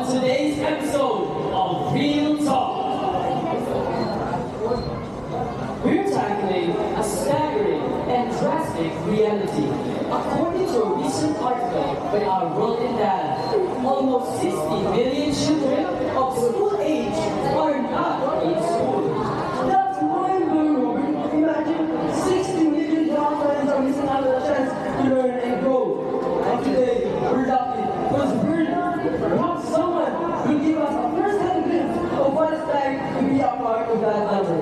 today's episode of Real Talk. We're tackling a staggering and drastic reality. According to a recent article by our World in Data, almost 60 million children of school age are not in school. That's mind-blowing, Robert. Imagine 60 million young friends are missing out on a chance to learn and grow. And today, we're lucky because perhaps someone will give us a first-hand glimpse of what it's like to be a part of that number.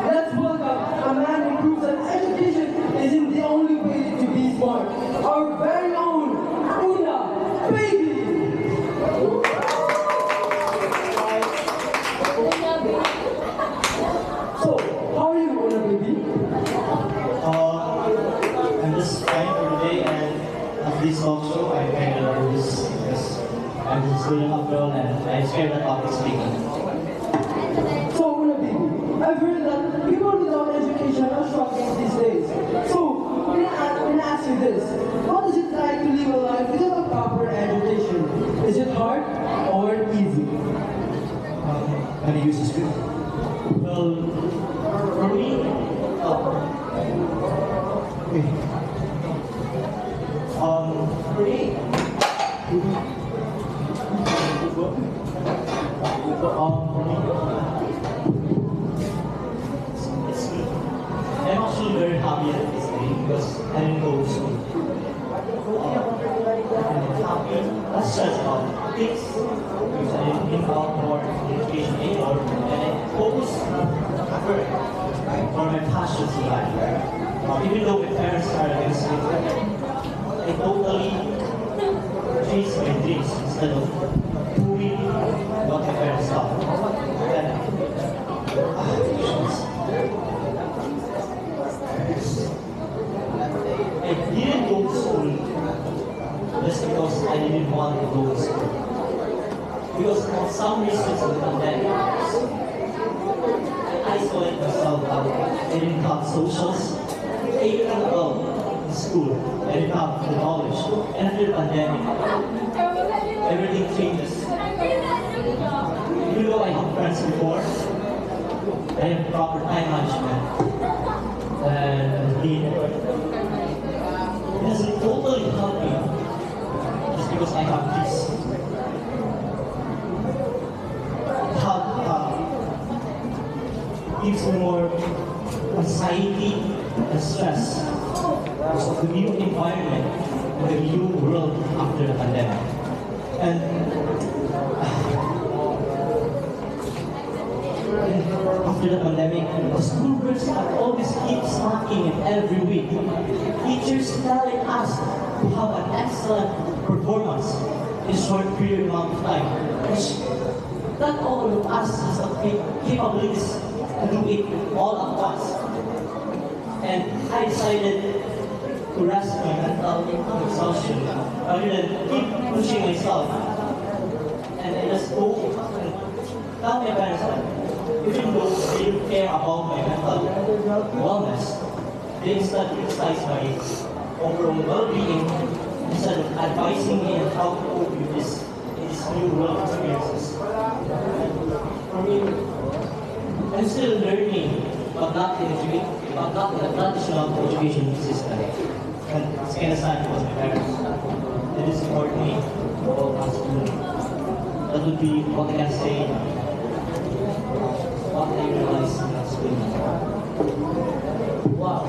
Let's welcome a man who proves that education isn't the only way to be smart. Our very own Una Baby! So, how are you, Una Baby? I'm just trying for today, and after this talk show, I'm kind of nervous because I'm just a student after all, and I'm scared that public speaking. So, Una Baby, I've heard that people without education are struggling these days. So, when I ask you this, what is it like to live a life without a proper education? Is it hard or easy? Can I use this script? Well, for me, okay. For me, it's good. I'm actually very happy at this day because I didn't go to school. I'm happy, not stressed about things because I didn't think about more education anymore, and I focus for my passions in life. Even though my parents are against it, I totally chase my dreams instead of doing what my parents thought. I didn't go to school just because I didn't want to go to school. Because for some reasons of the pandemic, I isolated myself out. I didn't have socials. I didn't about the school. I didn't have the knowledge. And after the pandemic, everything changes. Even though I have friends before, I have proper time management. And it doesn't totally help me just because I have this. Gives me more anxiety and stress because of the new environment and the new world after the pandemic. And after the pandemic, the school girls are always keep slacking every week. Teachers telling us to have an excellent performance in a short period amount of time, which not all of us has the capabilities to do it all at once. And I decided to rest my mental exhaustion rather than keep pushing myself. And I just go and tell my parents that even though they don't care about my mental wellness, they instead criticize my overall well-being instead of advising me on how to cope with this new world experiences. For me, I'm still learning, but not in the traditional education system. And it's kind of sad because my parents didn't support me about school. That would be what I can say, what I realized in school. Wow.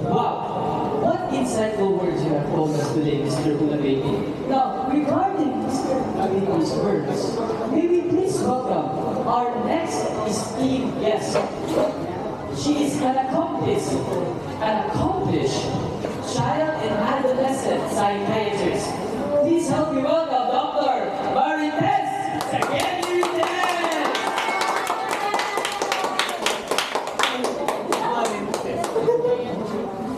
Wow. What insightful words you have told us today, Mr. Ulababy. Now, regarding Mr. Ulababy's words, may we please welcome our next esteemed guest. She is an accomplished child and adolescent psychiatrist. Please help me welcome Dr. Marites Sagenites.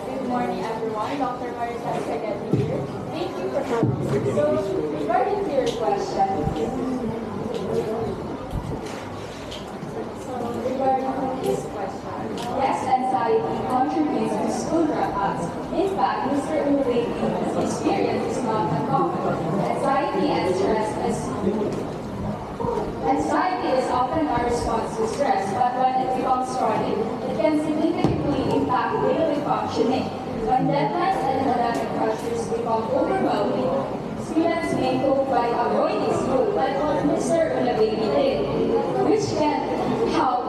Good morning, everyone. Dr. Marites Sagenites here. Thank you for having me. So, regarding to your question, regarding to this question, yes, anxiety school dropouts. In fact, Mr. Uwai's experience is not uncommon. Anxiety is often our response to stress, but when it becomes chronic, it can significantly impact daily functioning. When deadlines and academic pressures become overwhelming, students may cope by avoiding school, like what Mr. Unababy did, which can help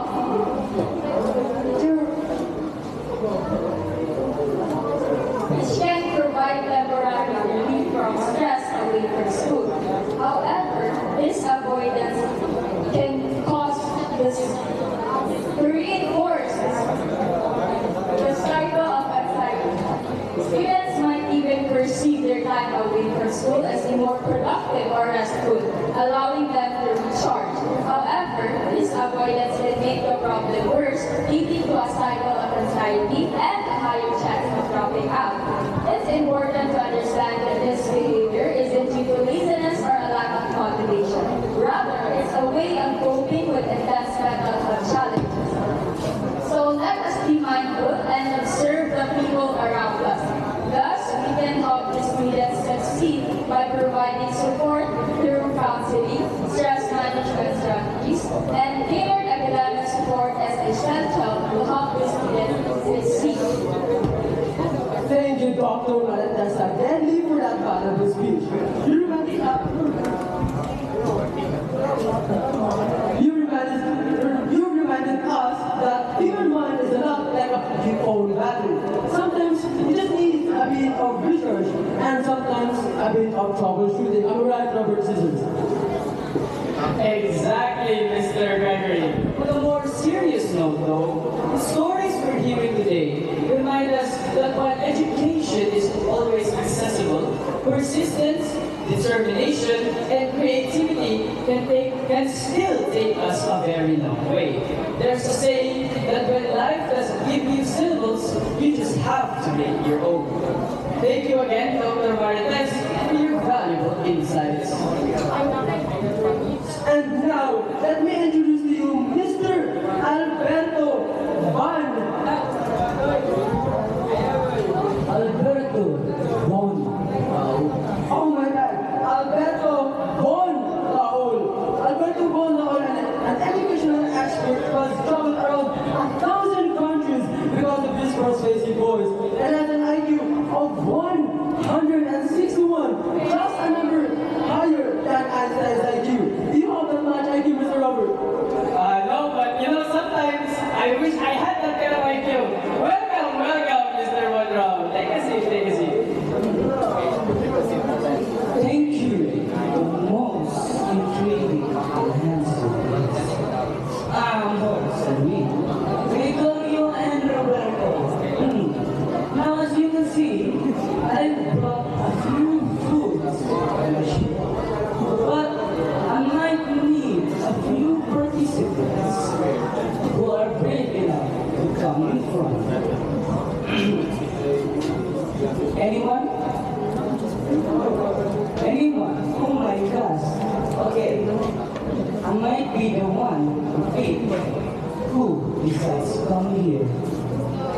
which can provide temporary relief from stress away from school. However, this avoidance can cause this to reinforce the cycle of anxiety. Students might even perceive their time away from school as more productive or restful, allowing them to recharge. However, this avoidance can make the problem worse, leading to a cycle of anxiety and a higher chance of dropping out. It's important to understand that this behavior isn't due to laziness or a lack of motivation. Rather, it's a way of coping with intense mental health challenges. So let us be mindful and observe the people around us. Thus, we can help the students succeed by providing support through counseling, stress management strategies, and tailored academic support as essential to help the students succeed. Thank you, Dr. Malatesta, deadly for that valuable speech. You reminded us that human mind is not like a your own battery. Sometimes you just need a bit of research and sometimes a bit of troubleshooting. Am I right, Robert Scissors? Exactly, Mr. Gregory. On a more serious note, though, the stories we're hearing today remind us that while education is always accessible, persistence, determination, and creativity can still take us a very long way. There's a saying that when life doesn't give you syllables, you just have to make your own. Thank you again, Dr. Marites, for your valuable insights. And now, let me introduce to you Mr. Alberto Van. Alberto Bon. Oh my God, Alberto Von Laol. Alberto Von Laol, an educational expert, was traveled around 1,000 countries because of his persuasive voice, and has an IQ of 161, just a number higher than Einstein's IQ. Do you have that much IQ, Mr. Robert? No, but sometimes I wish I had that kind of IQ. Welcome, Mr. Woodrow. Take a seat, take a seat. Thank you. The most intriguing and handsome place. Host and me, Gregorio and Roberto. Now, as you can see, I brought a few foods for my ship. But I might need a few participants who are brave enough to come in front. Anyone? Anyone? Oh my gosh. Okay. I might be the one to pick who decides to come here.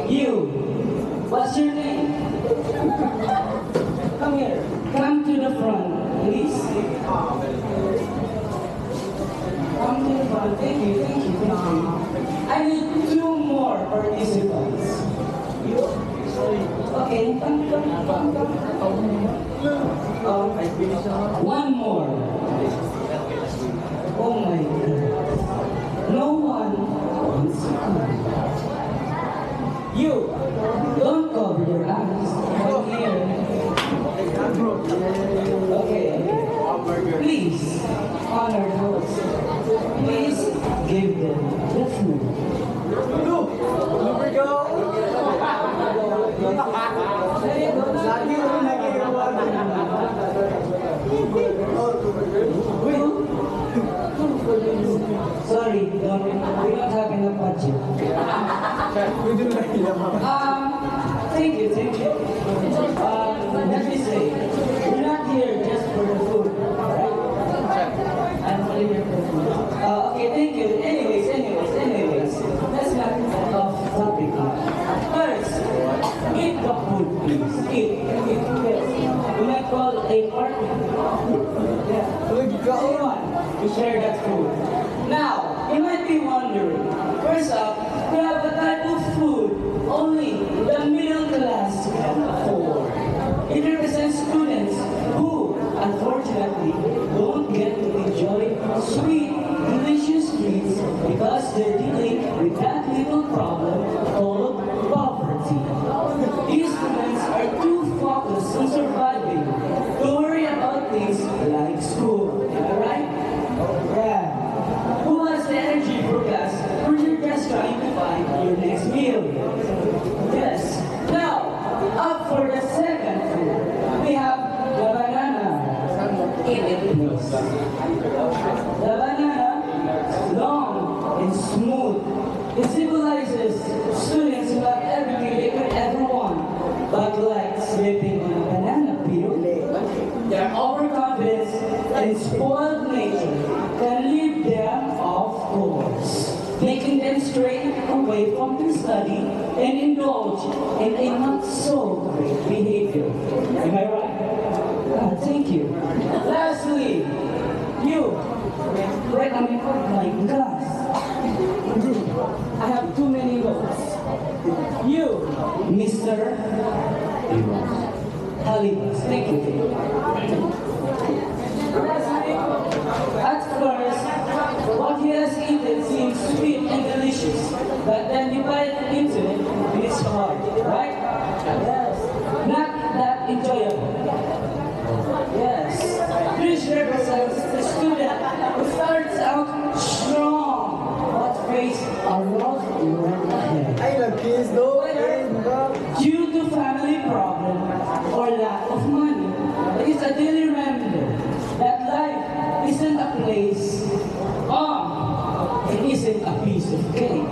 You. What's your name? Come here. Come to the front, please. Come to the front. Thank you, thank you, thank you. I need 2 more participants. You? Okay, come. One more. Oh my God. No one wants to come. You, don't cover your eyes. Come here. Okay. Please, honor those. Please give them the food. Sorry, we don't have enough budget. Thank you. Let me say, we're not here just for the food, right? I'm only here for food. Okay, thank you. Anyways, let's not off topic. First, we share that food. Now, you might be wondering, first up, we have a type of food only the middle class can afford. It represents students who, unfortunately, don't get to enjoy sweet, delicious treats because they're dealing with that little problem called poverty. These students are too focused on surviving to worry about things like school. Am I right? Yeah. Who has the energy for class when you're just trying to find your next meal? Yes. Now, up for the second food, we have the banana. Eat it, please. The banana, long and smooth. It symbolizes students who have everything they could ever want, but like slipping on a banana peel, their overconfidence and spoiled nature can lead them off course, making them stray away from their study and indulge in a not so great behavior. Am I right? Thank you. Lastly, you. Wait, oh my gosh. I have too many notes. You, Mr. Halibas. Thank you. At first, what he has eaten seems sweet and delicious, but then you bite into it, and it's hard, right? Yes. Not that enjoyable. Yes. This represents the student who starts out strong, but faces a rough road ahead. Due to family problems or lack of money, it is a daily reminder that life isn't a place, it isn't a piece of cake,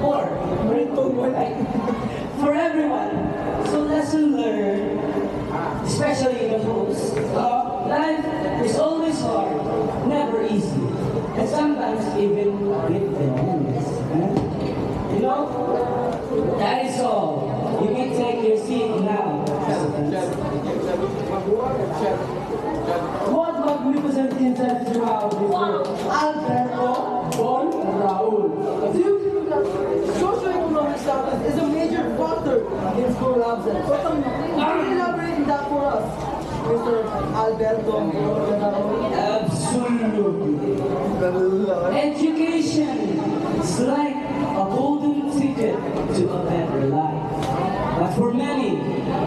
or right? For everyone. So lesson learned, especially the host, life is always hard, never easy, and sometimes even a bit bananas. You know, that is all. You can take your seat now. What magnificent insights you have this day. Alberto Bon Raul. Do you feel that socioeconomic status is a major factor in school absence? So can you elaborate that for us, Mr. Alberto Bon Raul? Absolutely. Education is like a golden ticket to a better life. But for many,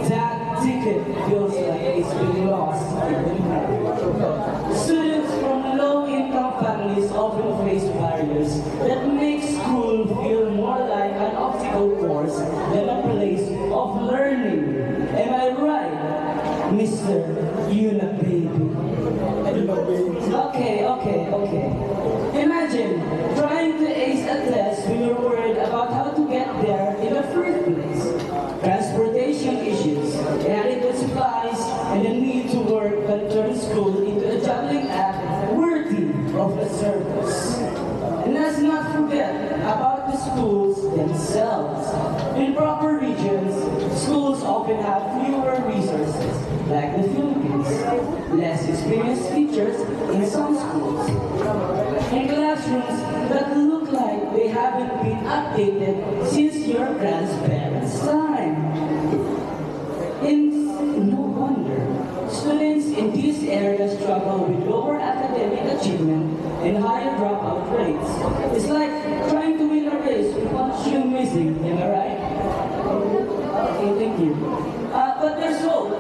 that ticket feels like it's been lost in the night. Students from low-income families often face barriers that make school feel more like an obstacle course than a place of learning. Am I right, Mr. Baby? Okay. Imagine trying to ace a test when you're worried about how to get there in the first place. Transportation issues, inadequate supplies, and the need to work can turn school into a juggling act worthy of a service. And let's not forget about the schools themselves. In proper regions, schools often have fewer resources, like the Philippines, less experienced teachers in some schools, and classrooms that look like they haven't been updated since your grandparents' time. No wonder, students in these areas struggle with lower academic achievement and higher dropout rates. It's like trying to win a race with one shoe missing, am I right? Okay, thank you. But there's hope.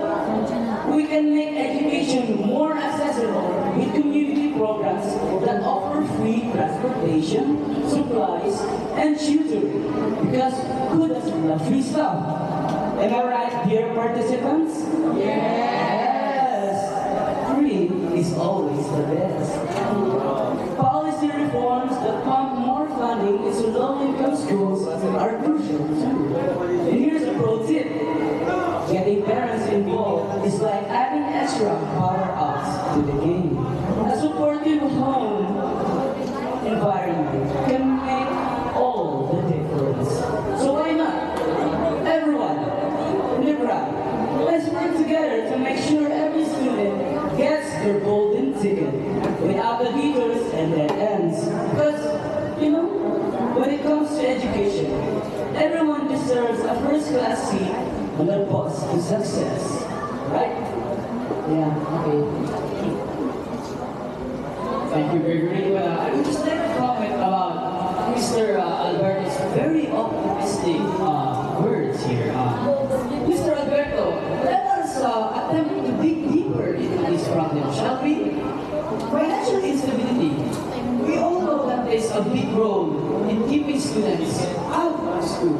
We can make education more accessible with community programs that offer free transportation, supplies, and tutoring. Because who doesn't love free stuff? Am I right, dear participants? Yes! Free is always the best. Policy reforms that pump more funding into low-income schools are crucial too. And here's a pro tip. Getting parents involved is like adding extra power-ups to the game. A supportive home environment can make all the difference. So why not? Everyone, Libra, let's work together to make sure every student gets their golden ticket without the detours to education, everyone deserves a first-class seat on the bus to success. Right? Yeah, okay. Thank you, Gregory. Well, I would just like to comment about Mr. Alberto's very optimistic words here. Mr. Alberto, let us attempt to dig deeper into this problem, shall we? Financial instability. We all know that plays a big role in keeping students out of school.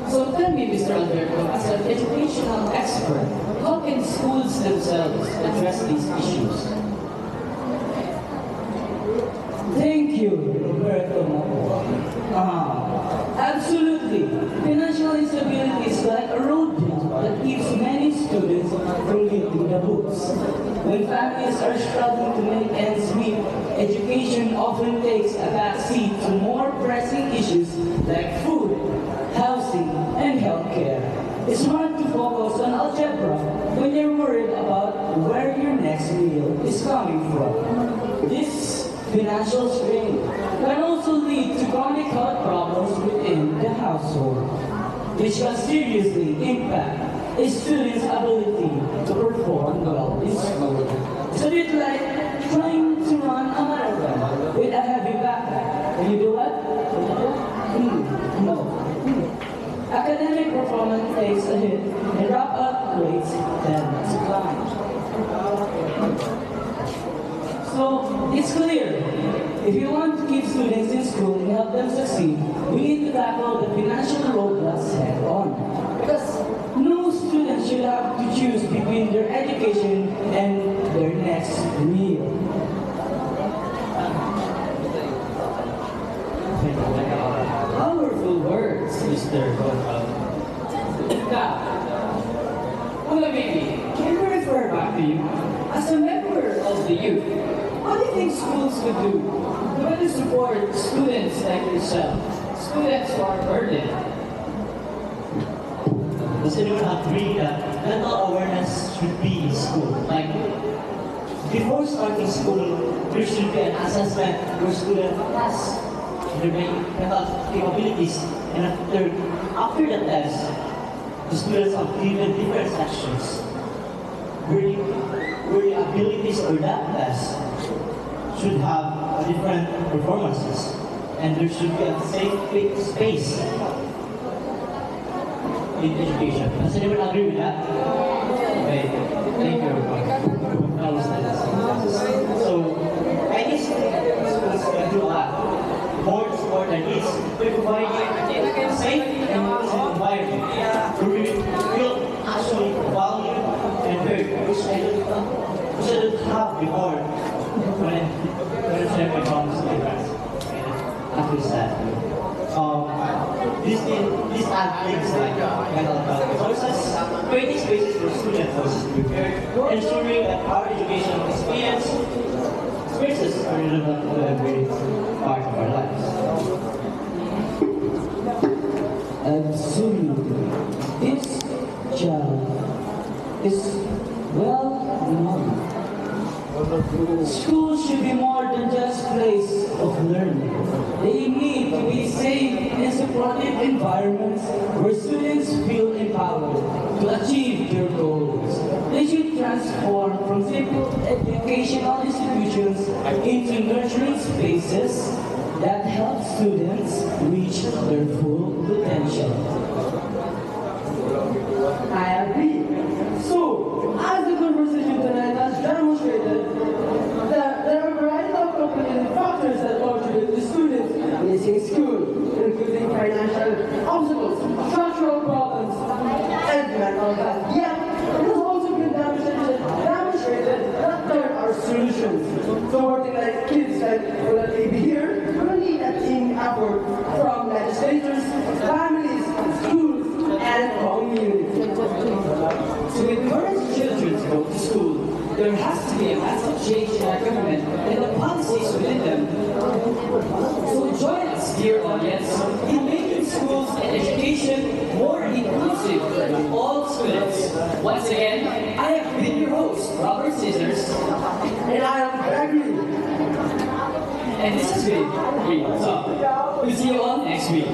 So tell me, Mr. Alberto, as an educational expert, how can schools themselves address these issues? Thank you, Roberto. Absolutely. Financial instability is like a roadblock that keeps many students from leaving the books. When families are struggling to make ends meet, education often takes a backseat to more pressing issues like food, housing, and healthcare. It's hard to focus on algebra when you're worried about where your next meal is coming from. This financial strain can also lead to chronic health problems within the household, which can seriously impact a student's ability to perform well in school. It's a bit like trying to run a marathon with a heavy backpack. Can you do that? No. Academic performance takes a hit and drop-out grades tend to climb. So, it's clear, if you want to keep students in school and help them succeed, we need to tackle the financial roadblocks head on. Because no student should have to choose between their education and their next meal. Powerful words, Mr. Goldberg. Now, Ula Baby, can we refer back to you? As a member of the youth, what do you think schools could do to better support students like yourself, students who are burdened? Does anyone agree that mental awareness should be in school? Like, before starting school, there should be an assessment where student has their mental capabilities, and after the test, the students are given different sections where the abilities for that test should have different performances, and there should be a safe space in education. Does anyone agree with that? Okay, thank you. So, I guess schools can do a lot. More to support their needs, we provide a safe and inclusive environment where we feel actually valued and heard, which I didn't have before when I shared my problems with my friends. After that, these add things like mental health resources, creating spaces for students to be prepared, ensuring that our educational experiences are relevant to every part of our lives. Absolutely. This child is well known. Schools should be more than just a place of learning. They need to be safe and supportive environments where students feel empowered to achieve their goals. They should transform from simple educational institutions into nurturing spaces that help students reach their full potential. I agree. So, as the conversation tonight has demonstrated, that there are a variety of complicated factors that contribute to students missing school, including financial obstacles, structural problems, and mental health. Yet, it has also been demonstrated that there are solutions. Supporting like kids like will be here will need a team effort from legislators, families, schools, and communities. To encourage children to go to school, there has to be a massive change in our government and the policies within them. So join us, dear audience, in making schools and education more inclusive for all students. Once again, I have been your host, Robert Scissors. And I am Gregory. And this has been Real Talk. We'll see you all next week.